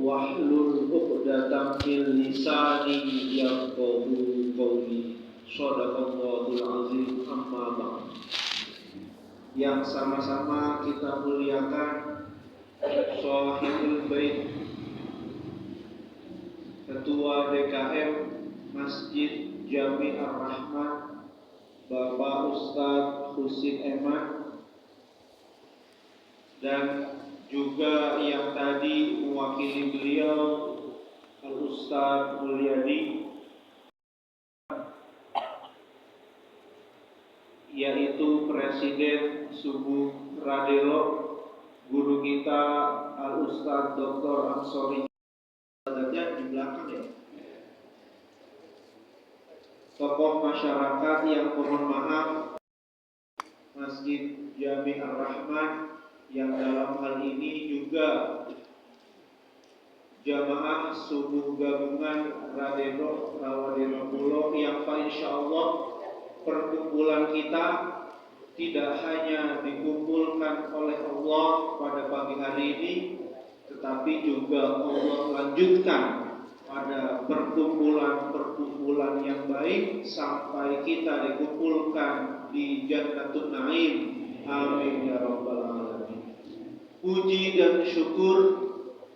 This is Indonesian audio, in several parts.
wahlul 'uqdatam min lisani yafqahu qawli. Shadaqallahul azim. Amma ba'd. Yang sama-sama kita muliakan Shahibul Bait, Ketua DKM Masjid Jami Ar-Rahman, Bapak Ustadz Husin Eman, dan juga yang tadi mewakili beliau Al-Ustadz Mulyadi, yaitu Presiden Subuh Radelo, guru kita Al-Ustadz Dr. Ansori di belakang ya. Tokoh masyarakat yang mohon maaf, Masjid Jami Ar-Rahman, yang dalam hal ini juga jamaah subuh gabungan Radeno Rawadeno Pulau, yang insyaallah perkumpulan kita tidak hanya dikumpulkan oleh Allah pada pagi hari ini, tetapi juga Allah lanjutkan pada perkumpulan-perkumpulan yang baik sampai kita dikumpulkan di Jannatul Naim. Amin ya rabbal alamin. Puji dan syukur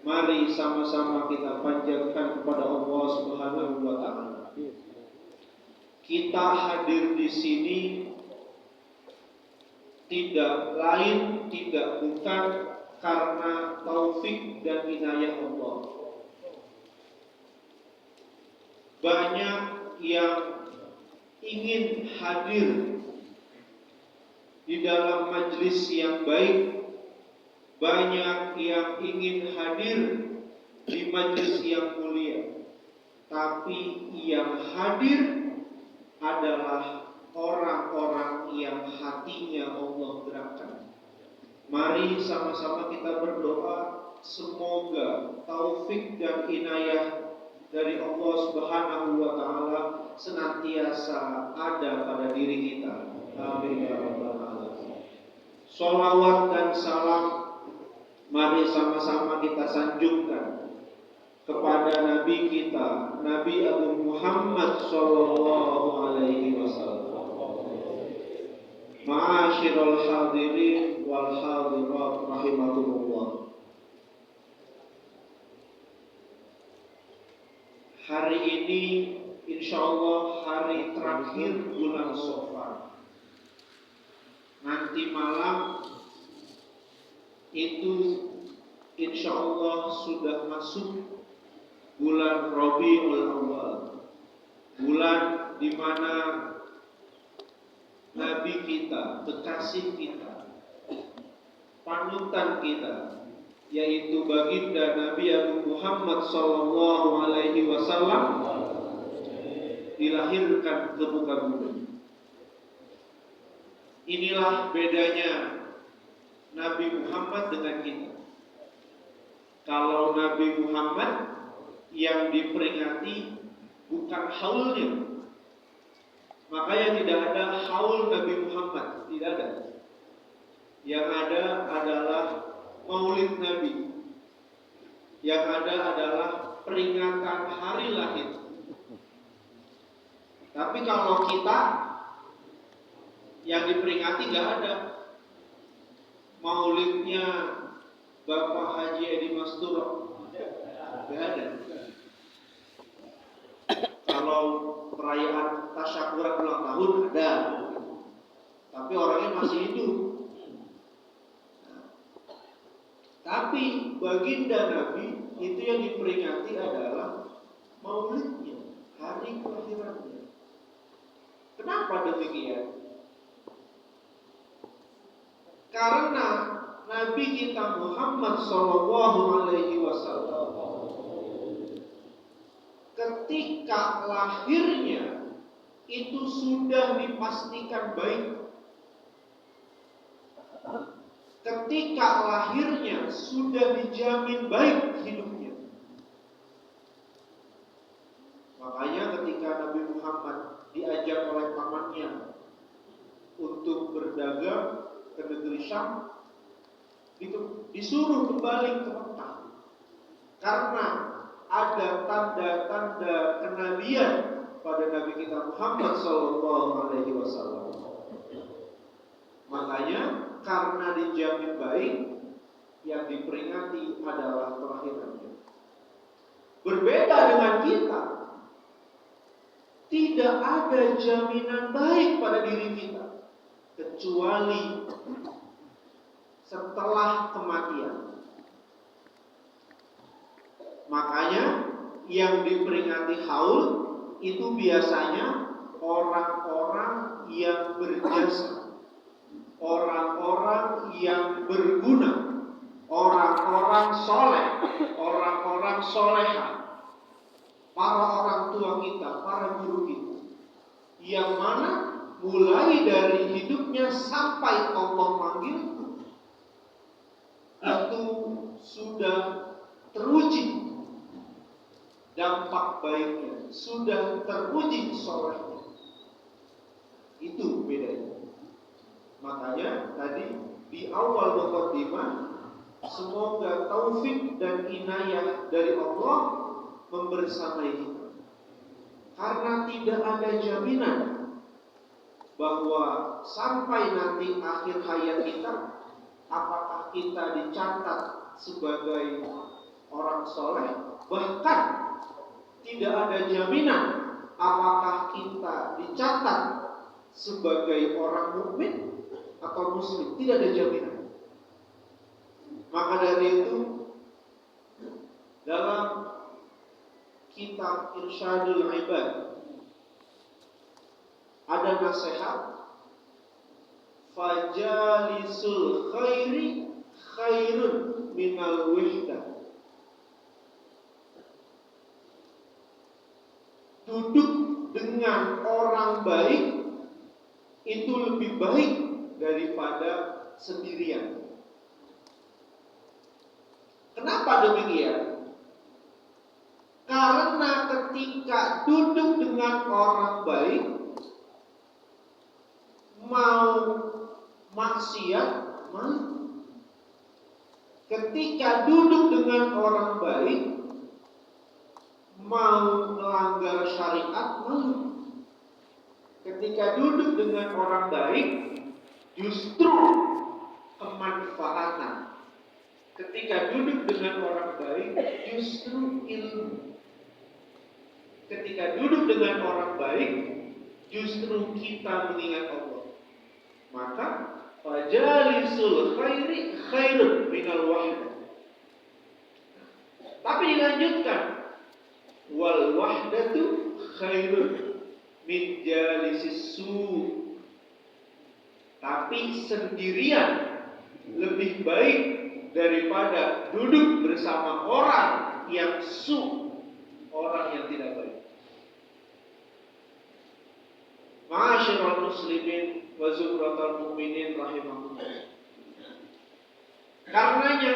mari sama-sama kita panjatkan kepada Allah Subhanahu wa taala. Kita hadir di sini tidak lain, tidak bukan karena taufik dan inayah Allah. Banyak yang ingin hadir di dalam majelis yang baik, banyak yang ingin hadir di majelis yang mulia, tapi yang hadir adalah orang-orang yang hatinya Allah gerakkan. Mari sama-sama kita berdoa, semoga taufik dan inayah dari Allah Subhanahu wa taala senantiasa ada pada diri kita. Amin ya rabbal alamin. Sholawat dan salam mari sama-sama kita sanjungkan kepada Nabi kita, Nabi Agung Muhammad sallallahu alaihi wasallam. Ma'asyiral hadirin wal hadirat rahimakumullah. Hari ini insyaallah hari terakhir bulan Shawwal. Nanti malam itu insyaallah sudah masuk bulan Rabiul Awal, bulan di mana Nabi kita, kekasih kita, panutan kita, yaitu baginda Nabi Agung Muhammad sallallahu alaihi wasallam dilahirkan ke muka bumi. Inilah bedanya Nabi Muhammad dengan kita. Kalau Nabi Muhammad yang diperingati bukan haulnya, makanya tidak ada haul Nabi Muhammad, tidak ada. Yang ada adalah Maulid Nabi, yang ada adalah peringatan hari lahir. Tapi kalau kita yang diperingati nggak ada. Maulidnya Bapak Haji Edi Masturo nggak ada. Kalau perayaan tasyakuran ulang tahun ada, tapi orangnya masih hidup. Tapi baginda Nabi itu yang diperingati adalah maulidnya, hari kelahirannya. Kenapa demikian? Karena Nabi kita Muhammad sallallahu alaihi wasallam ketika lahirnya itu sudah dipastikan baik. Ketika lahirnya sudah dijamin baik hidupnya. Makanya ketika Nabi Muhammad diajak oleh pamannya untuk berdagang ke negeri Syam, disuruh kembali ke Mekah. Karena ada tanda-tanda kenabian pada Nabi kita Muhammad SAW. Makanya karena dijamin baik, yang diperingati adalah kelahirannya. Berbeda dengan kita, tidak ada jaminan baik pada diri kita kecuali setelah kematian. Makanya yang diperingati haul itu biasanya orang-orang yang berjasa, orang-orang yang berguna, orang-orang soleh, orang-orang soleha, para orang tua kita, para guru kita, yang mana mulai dari hidupnya sampai Allah manggil itu sudah teruji dampak baiknya, sudah teruji solehnya. Itu bedanya. Makanya tadi di awal mukadimah, semoga taufik dan inayah dari Allah membersamai kita. Karena tidak ada jaminan bahwa sampai nanti akhir hayat kita, apakah kita dicatat sebagai orang soleh, bahkan tidak ada jaminan apakah kita dicatat sebagai orang mukmin atau muslim. Tidak ada jaminan. Maka dari itu, dalam kitab Irsyadul Ibad ada nasihat, fajalisul khairi khairun minal wihdah. Duduk dengan orang baik itu lebih baik daripada sendirian. Kenapa demikian? Karena ketika duduk dengan orang baik, mau maksiat malu. Ketika duduk dengan orang baik, mau melanggar syariat malu. Ketika duduk dengan orang baik, justru kemanfaatan. Ketika duduk dengan orang baik, justru ilmu. Ketika duduk dengan orang baik, justru kita mengingat Allah. Maka fajalisul khairi khairun minal wahdah. Tapi dilanjutkan, wal wahdatu khairun min jalisis su'. Tapi sendirian lebih baik daripada duduk bersama orang yang su', orang yang tidak baik. Ma'asyiral muslimin wa zumratal mu'minin rahimahullah. Karenanya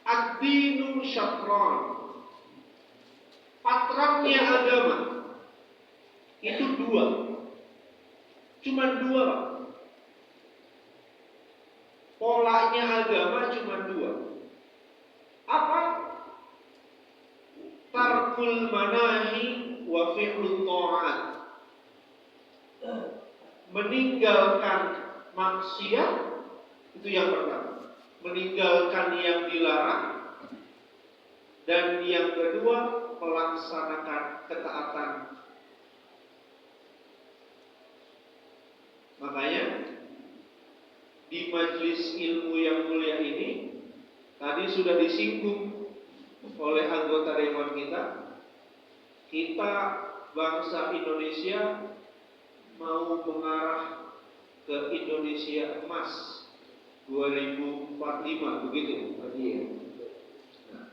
ad-dinu syatran, patronnya agama itu dua. Cuma dua, Pak. Polanya agama cuma dua. Apa? Tarkul manahi wa fi'lut ta'at. Meninggalkan maksiat, itu yang pertama. Meninggalkan yang dilarang. Dan yang kedua, melaksanakan ketaatan. Makanya di majelis ilmu yang mulia ini tadi sudah disinggung oleh anggota dewan kita. Kita bangsa Indonesia mau mengarah ke Indonesia emas 2045, begitu ya. Nah,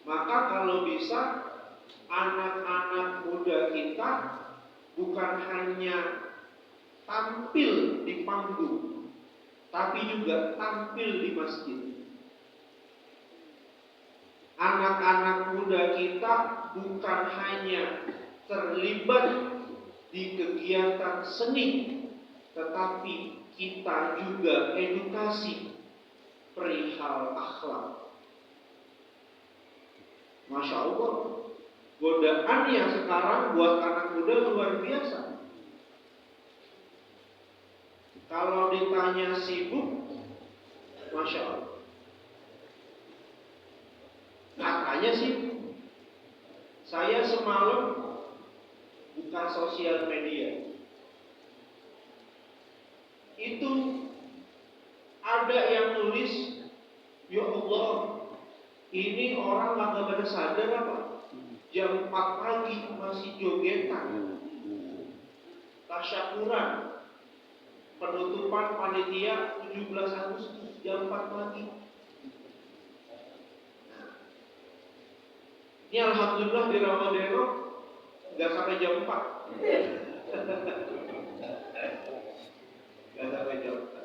maka kalau bisa anak-anak muda kita bukan hanya tampil di panggung, tapi juga tampil di masjid. Anak-anak muda kita bukan hanya terlibat di kegiatan seni, tetapi kita juga edukasi perihal akhlak. Masya Allah, godaan yang sekarang buat anak muda luar biasa. Kalau ditanya sibuk, Masya Allah, katanya sibuk. Saya semalam buka sosial media, itu ada yang nulis, ya Allah, ini orang kagak pada sadar apa? Jam 4 pagi masih jogetan, tasyakuran, penutupan panitia 17 Agustus jam 4 pagi. Ini alhamdulillah di Ramadhan nggak sampai jam 4. Nggak sampai jam 4.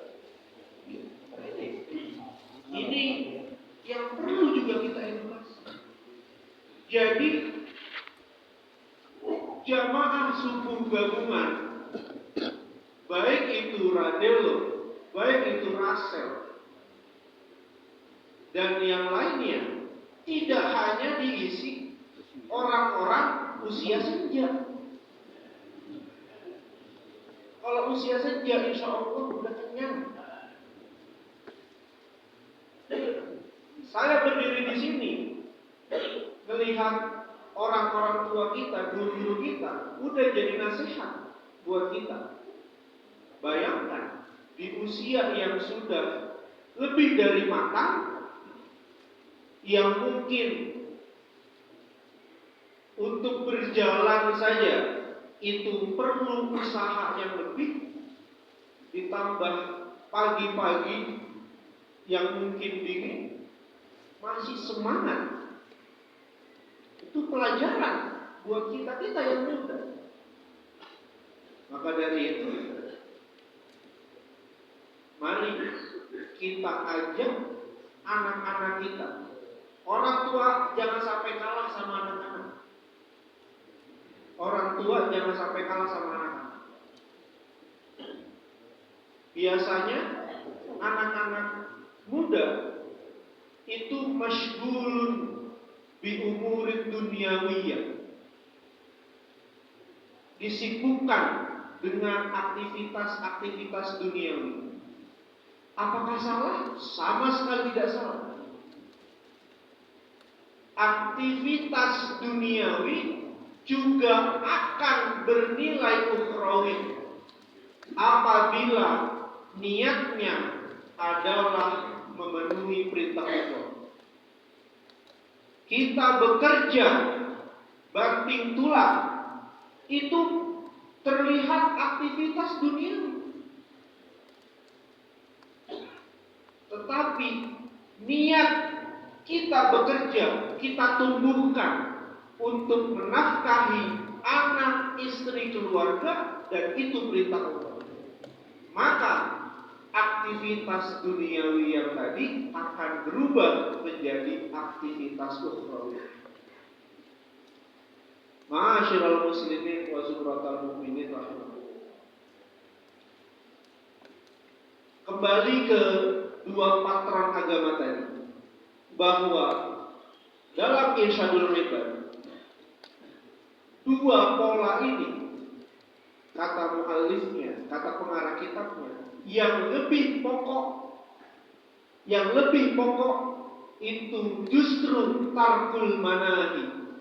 Ini yang perlu juga kita edukasi. Jadi jamaah subuh gabungan, baik itu Radelo, baik itu Rasel, dan yang lainnya, tidak hanya diisi orang-orang usia senja. Kalau usia senja, insya Allah udah kenyang. Saya berdiri di sini, melihat orang-orang tua kita, guru-guru kita, udah jadi nasihat buat kita. Bayangkan, di usia yang sudah lebih dari matang, yang mungkin untuk berjalan saja itu perlu usaha yang lebih, ditambah pagi-pagi yang mungkin dingin, masih semangat. Itu pelajaran buat kita-kita yang muda. Maka dari itu, mari kita ajak anak-anak kita. Orang tua jangan sampai kalah sama anak-anak. Orang tua jangan sampai kalah sama anak-anak. Biasanya anak-anak muda itu masyghulun bi umurid dunyawiyah, disibukkan dengan aktivitas-aktivitas duniawi. Apakah salah? Sama sekali tidak salah. Aktivitas duniawi juga akan bernilai ukhrawi apabila niatnya adalah memenuhi perintah Allah. Kita bekerja banting tulang, itu terlihat aktivitas duniawi. Tetapi niat kita bekerja, kita tumbuhkan untuk menafkahi anak, istri, keluarga, dan itu perintah Allah. Maka aktivitas duniawi yang tadi akan berubah menjadi aktivitas ukhrawi. Ma'asyiral muslimin wa zumratal mu'minin rahimahullah. Kembali ke dua patron agama tadi, bahwa dalam irsyadul ribad, dua pola ini, kata muallifnya, kata pengarang kitabnya, yang lebih pokok itu justru tarkul manahi,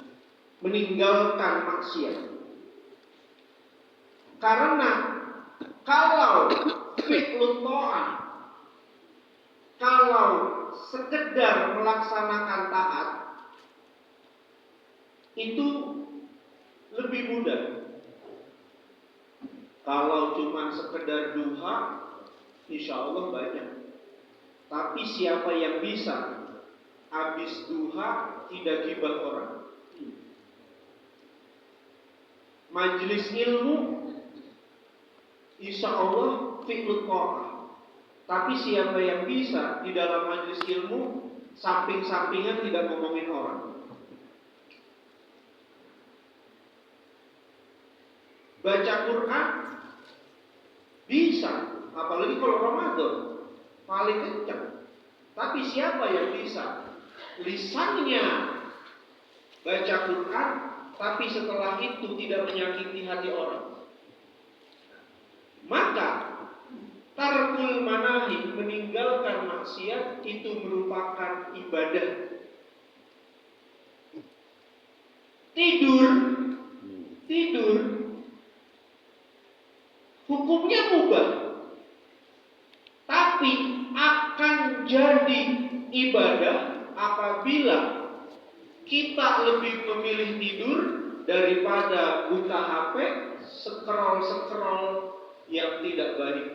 meninggalkan maksiat. Karena kalau fi'lut ta'ah, kalau sekedar melaksanakan taat, itu lebih mudah. Kalau cuma sekedar duha, insya Allah banyak. Tapi siapa yang bisa habis duha tidak gibah orang? Majelis ilmu, insya Allah fi'lut ta'ah. Tapi siapa yang bisa di dalam majelis ilmu samping-sampingan tidak ngomongin orang? Baca Quran bisa, apalagi kalau Ramadan paling kencang. Tapi siapa yang bisa lisannya baca Quran, tapi setelah itu tidak menyakiti hati orang, maka tarkul manahi, meninggalkan maksiat, itu merupakan ibadah. Tidur hukumnya mubah, tapi akan jadi ibadah apabila kita lebih memilih tidur daripada buka HP, scroll yang tidak baik.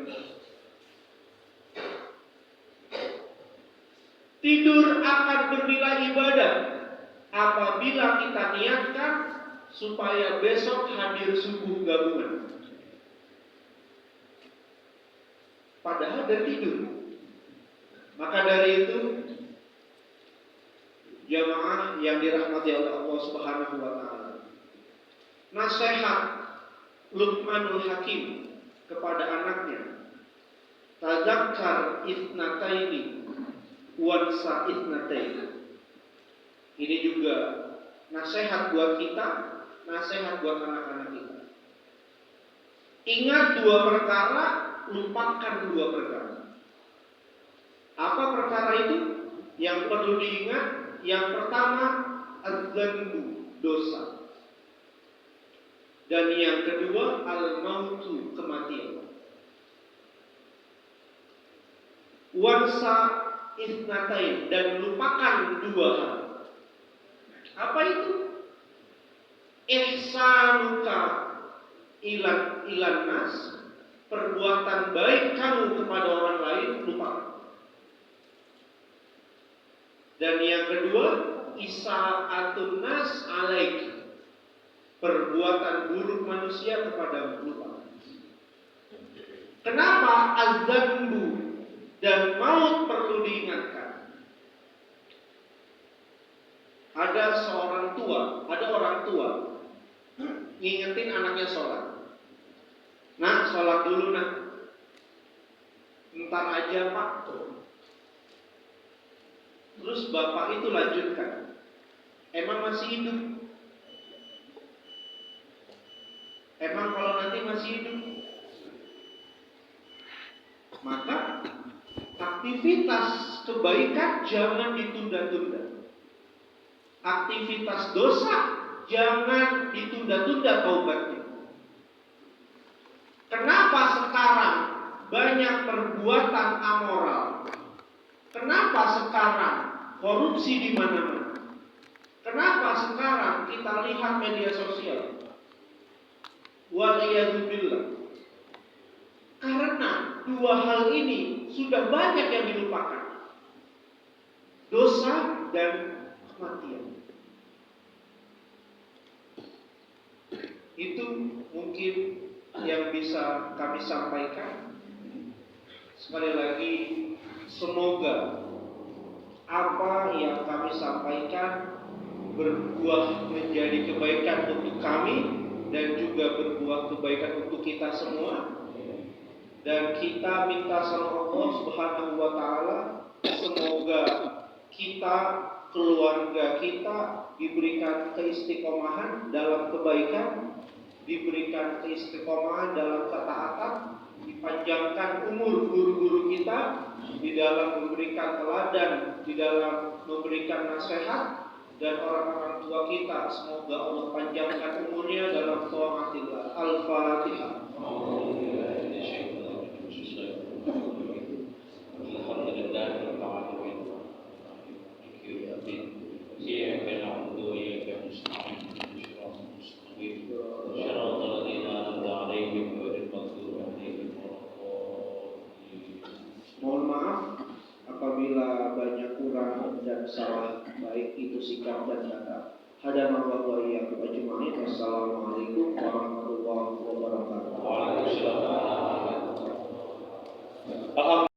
Tidur akan bernilai ibadah apabila kita niatkan supaya besok hadir subuh gabungan. Padahal dari tidur. Maka dari itu, jamaah yang dirahmati oleh Allah Subhanahu wa taala, nasihat Luqmanul Hakim kepada anaknya, tazakkar itnataini wansa itnataini. Ini juga nasihat buat kita, nasihat buat anak-anak kita. Ingat dua perkara, lupakan dua perkara. Apa perkara itu? Yang perlu diingat, yang pertama az-dzanbu, dosa. Dan yang kedua al-mautu, kematian. Wansa isnatain, dan lupakan dua hal. Apa itu? Ihsanuka ilan nas, perbuatan baik kamu kepada orang lain, lupakan. Dan yang kedua, isa'atun nas alaik, perbuatan buruk manusia kepada lupa. Kenapa az-dzanbu dan maut perlu diingatkan? Ada orang tua ngingetin anaknya sholat. Nak, sholat dulu nak. Ntar aja pak. Terus bapak itu lanjutkan, emang masih hidup? Emang kalau nanti masih hidup? Maka aktivitas kebaikan jangan ditunda-tunda. Aktivitas dosa jangan ditunda-tunda taubatnya. Kenapa sekarang banyak perbuatan amoral? Kenapa sekarang korupsi di mana-mana? Kenapa sekarang kita lihat media sosial? Waliyadzubillah. Karena dua hal ini sudah banyak yang dilupakan. Dosa dan kematian. Itu mungkin yang bisa kami sampaikan. Sekali lagi, semoga apa yang kami sampaikan berbuah menjadi kebaikan untuk kami dan juga berbuah kebaikan untuk kita semua. Dan kita minta sama Allah Subhanahu wa taala, semoga kita, keluarga kita diberikan keistiqomahan dalam kebaikan, diberikan keistiqomahan dalam ketaatan, dipanjangkan umur guru-guru kita di dalam memberikan teladan, di dalam memberikan nasihat, dan orang-orang tua kita semoga Allah panjangkan umurnya dalam taatillah. Al-Fatihah. Mohon maaf apabila banyak kurang dan salah, baik itu sikap dan kata. Hadanallahu wa iyyakum ajma'in. Wassalamualaikum warahmatullahi wabarakatuh. Waalaikumsalam.